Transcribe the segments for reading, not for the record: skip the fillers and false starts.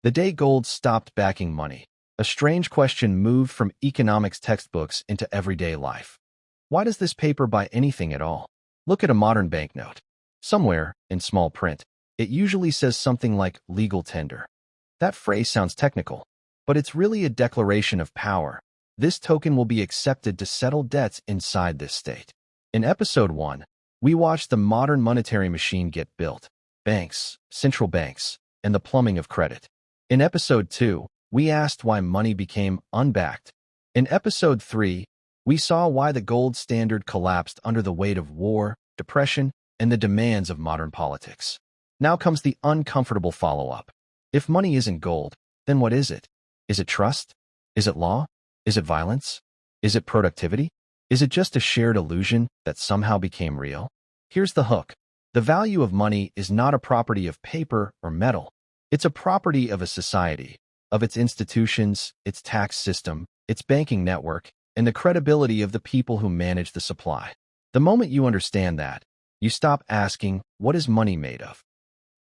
The day gold stopped backing money, a strange question moved from economics textbooks into everyday life. Why does this paper buy anything at all? Look at a modern banknote. Somewhere, in small print, it usually says something like legal tender. That phrase sounds technical, but it's really a declaration of power. This token will be accepted to settle debts inside this state. In episode 1, we watched the modern monetary machine get built: banks, central banks, and the plumbing of credit. In episode 2, we asked why money became unbacked. In episode 3, we saw why the gold standard collapsed under the weight of war, depression, and the demands of modern politics. Now comes the uncomfortable follow-up. If money isn't gold, then what is it? Is it trust? Is it law? Is it violence? Is it productivity? Is it just a shared illusion that somehow became real? Here's the hook. The value of money is not a property of paper or metal. It's a property of a society, of its institutions, its tax system, its banking network, and the credibility of the people who manage the supply. The moment you understand that, you stop asking, what is money made of?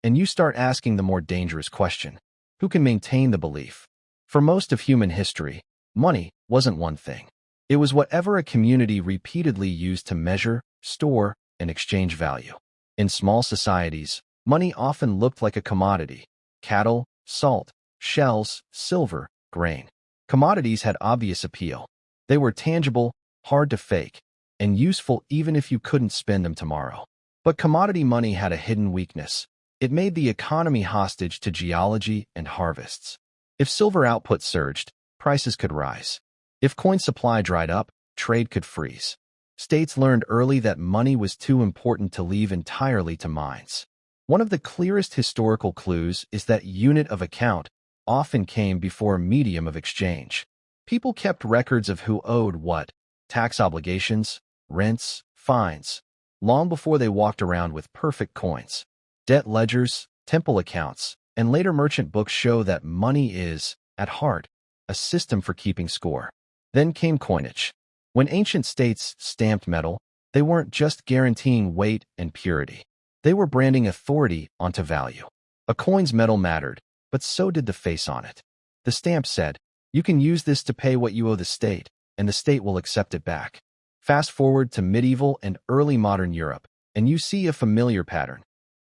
And you start asking the more dangerous question: who can maintain the belief? For most of human history, money wasn't one thing. It was whatever a community repeatedly used to measure, store, and exchange value. In small societies, money often looked like a commodity: cattle, salt, shells, silver, grain. Commodities had obvious appeal. They were tangible, hard to fake, and useful even if you couldn't spend them tomorrow. But commodity money had a hidden weakness. It made the economy hostage to geology and harvests. If silver output surged, prices could rise. If coin supply dried up, trade could freeze. States learned early that money was too important to leave entirely to mines. One of the clearest historical clues is that unit of account often came before medium of exchange. People kept records of who owed what: tax obligations, rents, fines, long before they walked around with perfect coins. Debt ledgers, temple accounts, and later merchant books show that money is, at heart, a system for keeping score. Then came coinage. When ancient states stamped metal, they weren't just guaranteeing weight and purity. They were branding authority onto value. A coin's metal mattered, but so did the face on it. The stamp said, you can use this to pay what you owe the state, and the state will accept it back. Fast forward to medieval and early modern Europe, and you see a familiar pattern.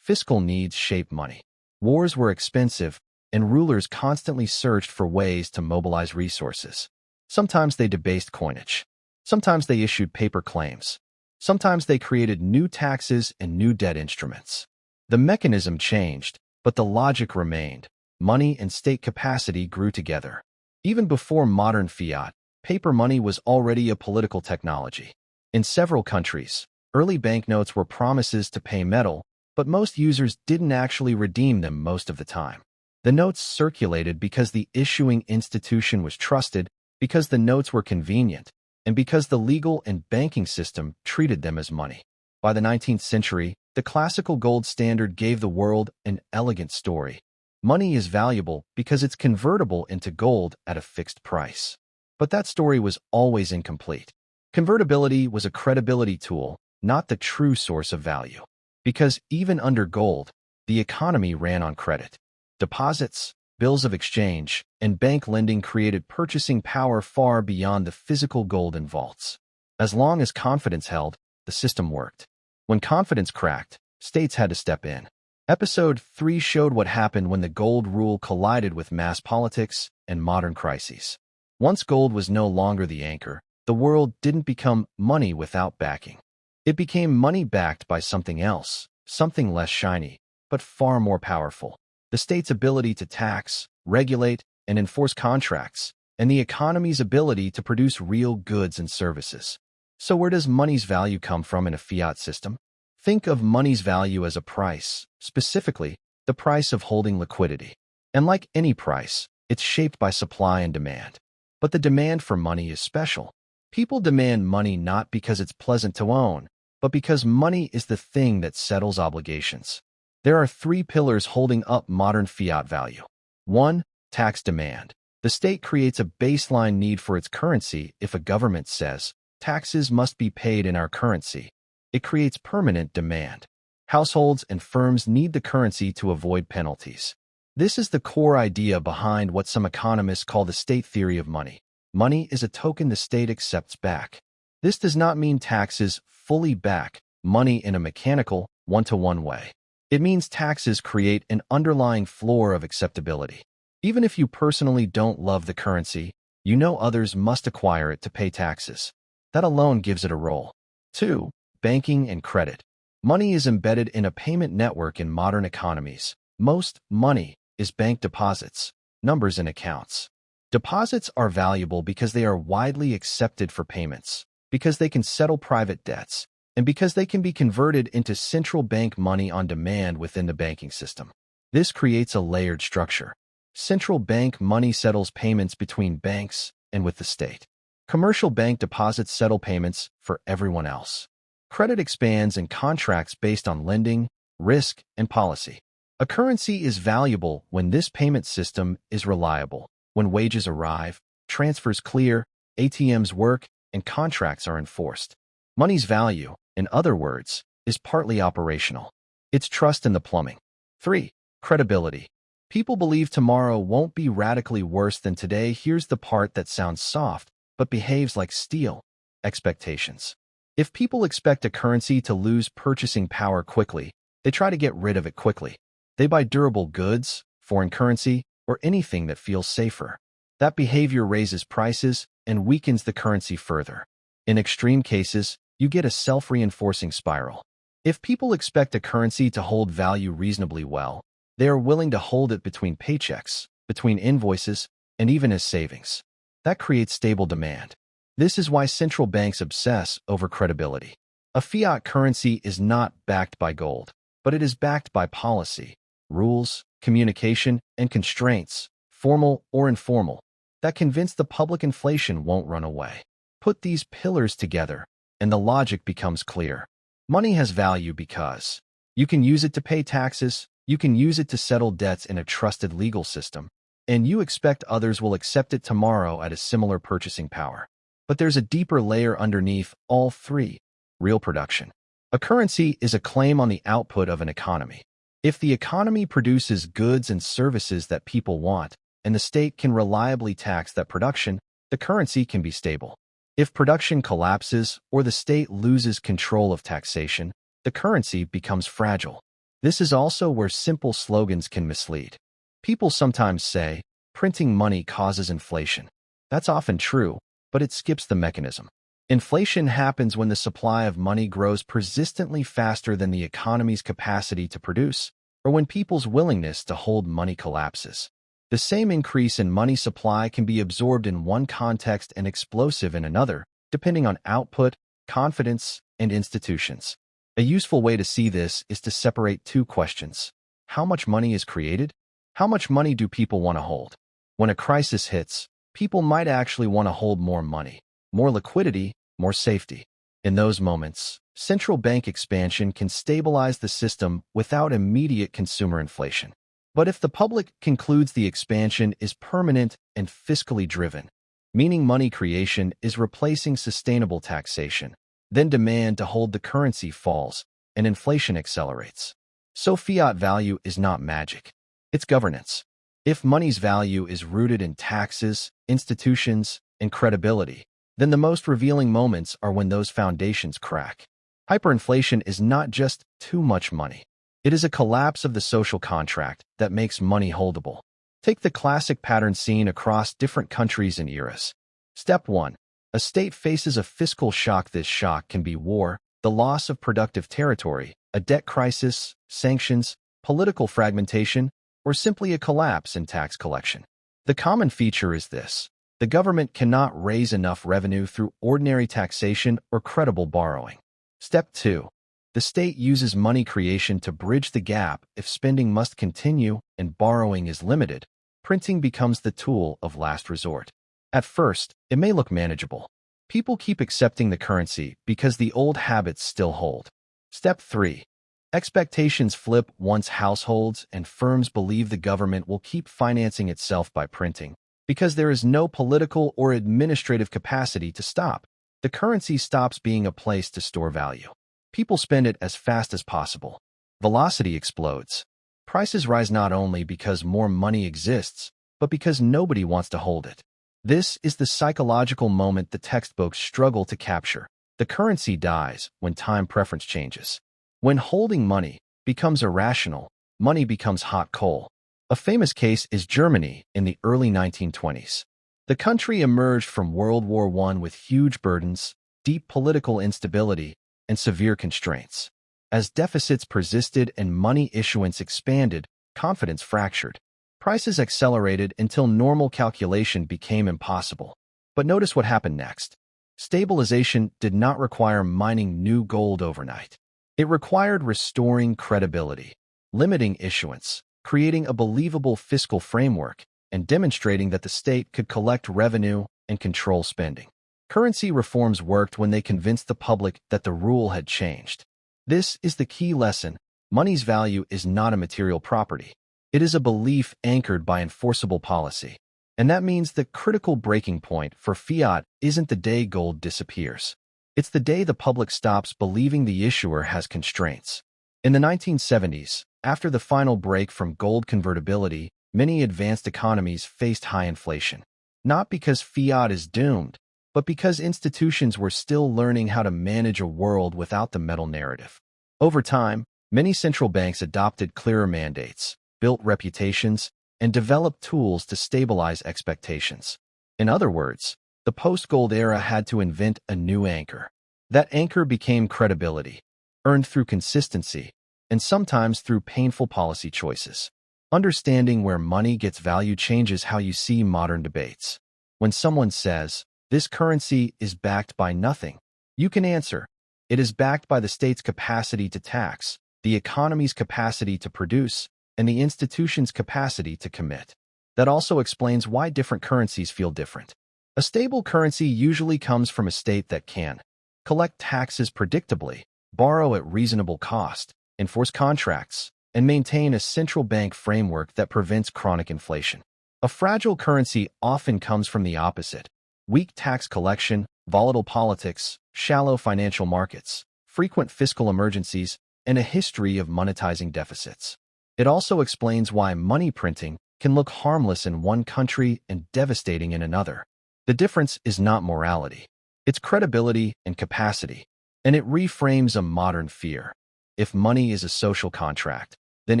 Fiscal needs shape money. Wars were expensive, and rulers constantly searched for ways to mobilize resources. Sometimes they debased coinage. Sometimes they issued paper claims. Sometimes they created new taxes and new debt instruments. The mechanism changed, but the logic remained. Money and state capacity grew together. Even before modern fiat, paper money was already a political technology. In several countries, early banknotes were promises to pay metal, but most users didn't actually redeem them most of the time. The notes circulated because the issuing institution was trusted, because the notes were convenient, and because the legal and banking system treated them as money. By the 19th century, the classical gold standard gave the world an elegant story. Money is valuable because it's convertible into gold at a fixed price. But that story was always incomplete. Convertibility was a credibility tool, not the true source of value. Because even under gold, the economy ran on credit. Deposits, bills of exchange, and bank lending created purchasing power far beyond the physical gold in vaults. As long as confidence held, the system worked. When confidence cracked, states had to step in. Episode 3 showed what happened when the gold rule collided with mass politics and modern crises. Once gold was no longer the anchor, the world didn't become money without backing. It became money backed by something else, something less shiny, but far more powerful. The state's ability to tax, regulate, and enforce contracts, and the economy's ability to produce real goods and services. So where does money's value come from in a fiat system? Think of money's value as a price, specifically, the price of holding liquidity. And like any price, it's shaped by supply and demand. But the demand for money is special. People demand money not because it's pleasant to own, but because money is the thing that settles obligations. There are 3 pillars holding up modern fiat value. 1. Tax demand. The state creates a baseline need for its currency. If a government says, taxes must be paid in our currency, it creates permanent demand. Households and firms need the currency to avoid penalties. This is the core idea behind what some economists call the state theory of money. Money is a token the state accepts back. This does not mean taxes fully back money in a mechanical, one-to-one way. It means taxes create an underlying floor of acceptability. Even if you personally don't love the currency, you know others must acquire it to pay taxes. That alone gives it a role. 2. Banking and credit. Money is embedded in a payment network in modern economies. Most money is bank deposits, numbers in accounts. Deposits are valuable because they are widely accepted for payments, because they can settle private debts, and because they can be converted into central bank money on demand within the banking system. This creates a layered structure. Central bank money settles payments between banks and with the state. Commercial bank deposits settle payments for everyone else. Credit expands and contracts based on lending, risk, and policy. A currency is valuable when this payment system is reliable, when wages arrive, transfers clear, ATMs work, and contracts are enforced. Money's value, in other words, is partly operational. It's trust in the plumbing. 3. Credibility. People believe tomorrow won't be radically worse than today. Here's the part that sounds soft, but behaves like steel. Expectations. If people expect a currency to lose purchasing power quickly, they try to get rid of it quickly. They buy durable goods, foreign currency, or anything that feels safer. That behavior raises prices and weakens the currency further. In extreme cases, you get a self-reinforcing spiral. If people expect a currency to hold value reasonably well, they are willing to hold it between paychecks, between invoices, and even as savings. That creates stable demand. This is why central banks obsess over credibility. A fiat currency is not backed by gold, but it is backed by policy, rules, communication, and constraints, formal or informal, that convince the public inflation won't run away. Put these pillars together, and the logic becomes clear. Money has value because you can use it to pay taxes, you can use it to settle debts in a trusted legal system, and you expect others will accept it tomorrow at a similar purchasing power. But there's a deeper layer underneath all three: real production. A currency is a claim on the output of an economy. If the economy produces goods and services that people want, and the state can reliably tax that production, the currency can be stable. If production collapses or the state loses control of taxation, the currency becomes fragile. This is also where simple slogans can mislead. People sometimes say, printing money causes inflation. That's often true, but it skips the mechanism. Inflation happens when the supply of money grows persistently faster than the economy's capacity to produce, or when people's willingness to hold money collapses. The same increase in money supply can be absorbed in one context and explosive in another, depending on output, confidence, and institutions. A useful way to see this is to separate two questions. How much money is created? How much money do people want to hold? When a crisis hits, people might actually want to hold more money, more liquidity, more safety. In those moments, central bank expansion can stabilize the system without immediate consumer inflation. But if the public concludes the expansion is permanent and fiscally driven, meaning money creation is replacing sustainable taxation, then demand to hold the currency falls and inflation accelerates. So fiat value is not magic. It's governance. If money's value is rooted in taxes, institutions, and credibility, then the most revealing moments are when those foundations crack. Hyperinflation is not just too much money. It is a collapse of the social contract that makes money holdable. Take the classic pattern seen across different countries and eras. Step 1. A state faces a fiscal shock. This shock can be war, the loss of productive territory, a debt crisis, sanctions, political fragmentation, or simply a collapse in tax collection. The common feature is this: the government cannot raise enough revenue through ordinary taxation or credible borrowing. Step 2. The state uses money creation to bridge the gap. If spending must continue and borrowing is limited, printing becomes the tool of last resort. At first, it may look manageable. People keep accepting the currency because the old habits still hold. Step 3. Expectations flip once households and firms believe the government will keep financing itself by printing, because there is no political or administrative capacity to stop. The currency stops being a place to store value. People spend it as fast as possible. Velocity explodes. Prices rise not only because more money exists, but because nobody wants to hold it. This is the psychological moment the textbooks struggle to capture. The currency dies when time preference changes. When holding money becomes irrational, money becomes hot coal. A famous case is Germany in the early 1920s. The country emerged from World War I with huge burdens, deep political instability, and severe constraints. As deficits persisted and money issuance expanded, confidence fractured. Prices accelerated until normal calculation became impossible. But notice what happened next. Stabilization did not require mining new gold overnight. It required restoring credibility, limiting issuance, creating a believable fiscal framework, and demonstrating that the state could collect revenue and control spending. Currency reforms worked when they convinced the public that the rule had changed. This is the key lesson. Money's value is not a material property. It is a belief anchored by enforceable policy. And that means the critical breaking point for fiat isn't the day gold disappears. It's the day the public stops believing the issuer has constraints. In the 1970s, after the final break from gold convertibility, many advanced economies faced high inflation. Not because fiat is doomed, but because institutions were still learning how to manage a world without the metal narrative. Over time, many central banks adopted clearer mandates, built reputations, and developed tools to stabilize expectations. In other words, the post-gold era had to invent a new anchor. That anchor became credibility, earned through consistency, and sometimes through painful policy choices. Understanding where money gets value changes how you see modern debates. When someone says, "This currency is backed by nothing," you can answer, "It is backed by the state's capacity to tax, the economy's capacity to produce, and the institution's capacity to commit." That also explains why different currencies feel different. A stable currency usually comes from a state that can collect taxes predictably, borrow at reasonable cost, enforce contracts, and maintain a central bank framework that prevents chronic inflation. A fragile currency often comes from the opposite: weak tax collection, volatile politics, shallow financial markets, frequent fiscal emergencies, and a history of monetizing deficits. It also explains why money printing can look harmless in one country and devastating in another. The difference is not morality. It's credibility and capacity, and it reframes a modern fear. If money is a social contract, then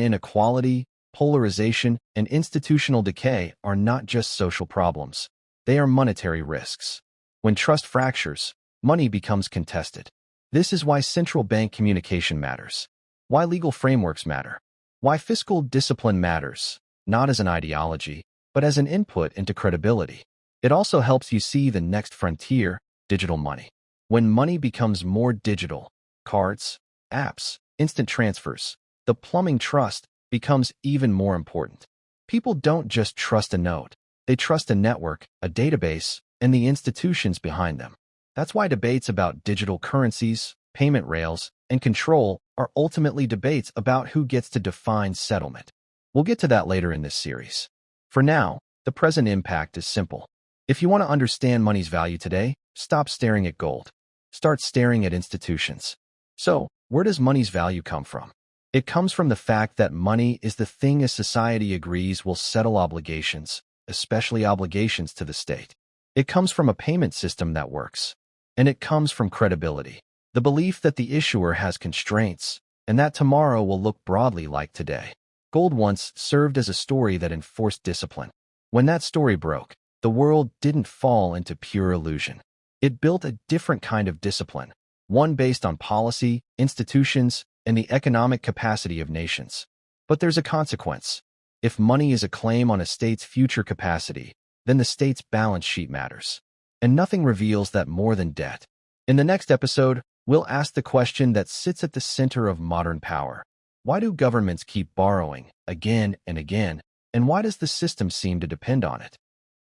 inequality, polarization, and institutional decay are not just social problems. They are monetary risks. When trust fractures, money becomes contested. This is why central bank communication matters, why legal frameworks matter, why fiscal discipline matters, not as an ideology, but as an input into credibility. It also helps you see the next frontier: digital money. When money becomes more digital, cards, apps, instant transfers, the plumbing trust becomes even more important. People don't just trust a note. They trust a network, a database, and the institutions behind them. That's why debates about digital currencies, payment rails, and control are ultimately debates about who gets to define settlement. We'll get to that later in this series. For now, the present impact is simple. If you want to understand money's value today, stop staring at gold. Start staring at institutions. So, where does money's value come from? It comes from the fact that money is the thing a society agrees will settle obligations, especially obligations to the state. It comes from a payment system that works. And it comes from credibility, the belief that the issuer has constraints, and that tomorrow will look broadly like today. Gold once served as a story that enforced discipline. When that story broke, the world didn't fall into pure illusion. It built a different kind of discipline, one based on policy, institutions, and the economic capacity of nations. But there's a consequence. If money is a claim on a state's future capacity, then the state's balance sheet matters. And nothing reveals that more than debt. In the next episode, we'll ask the question that sits at the center of modern power. Why do governments keep borrowing again and again, and why does the system seem to depend on it?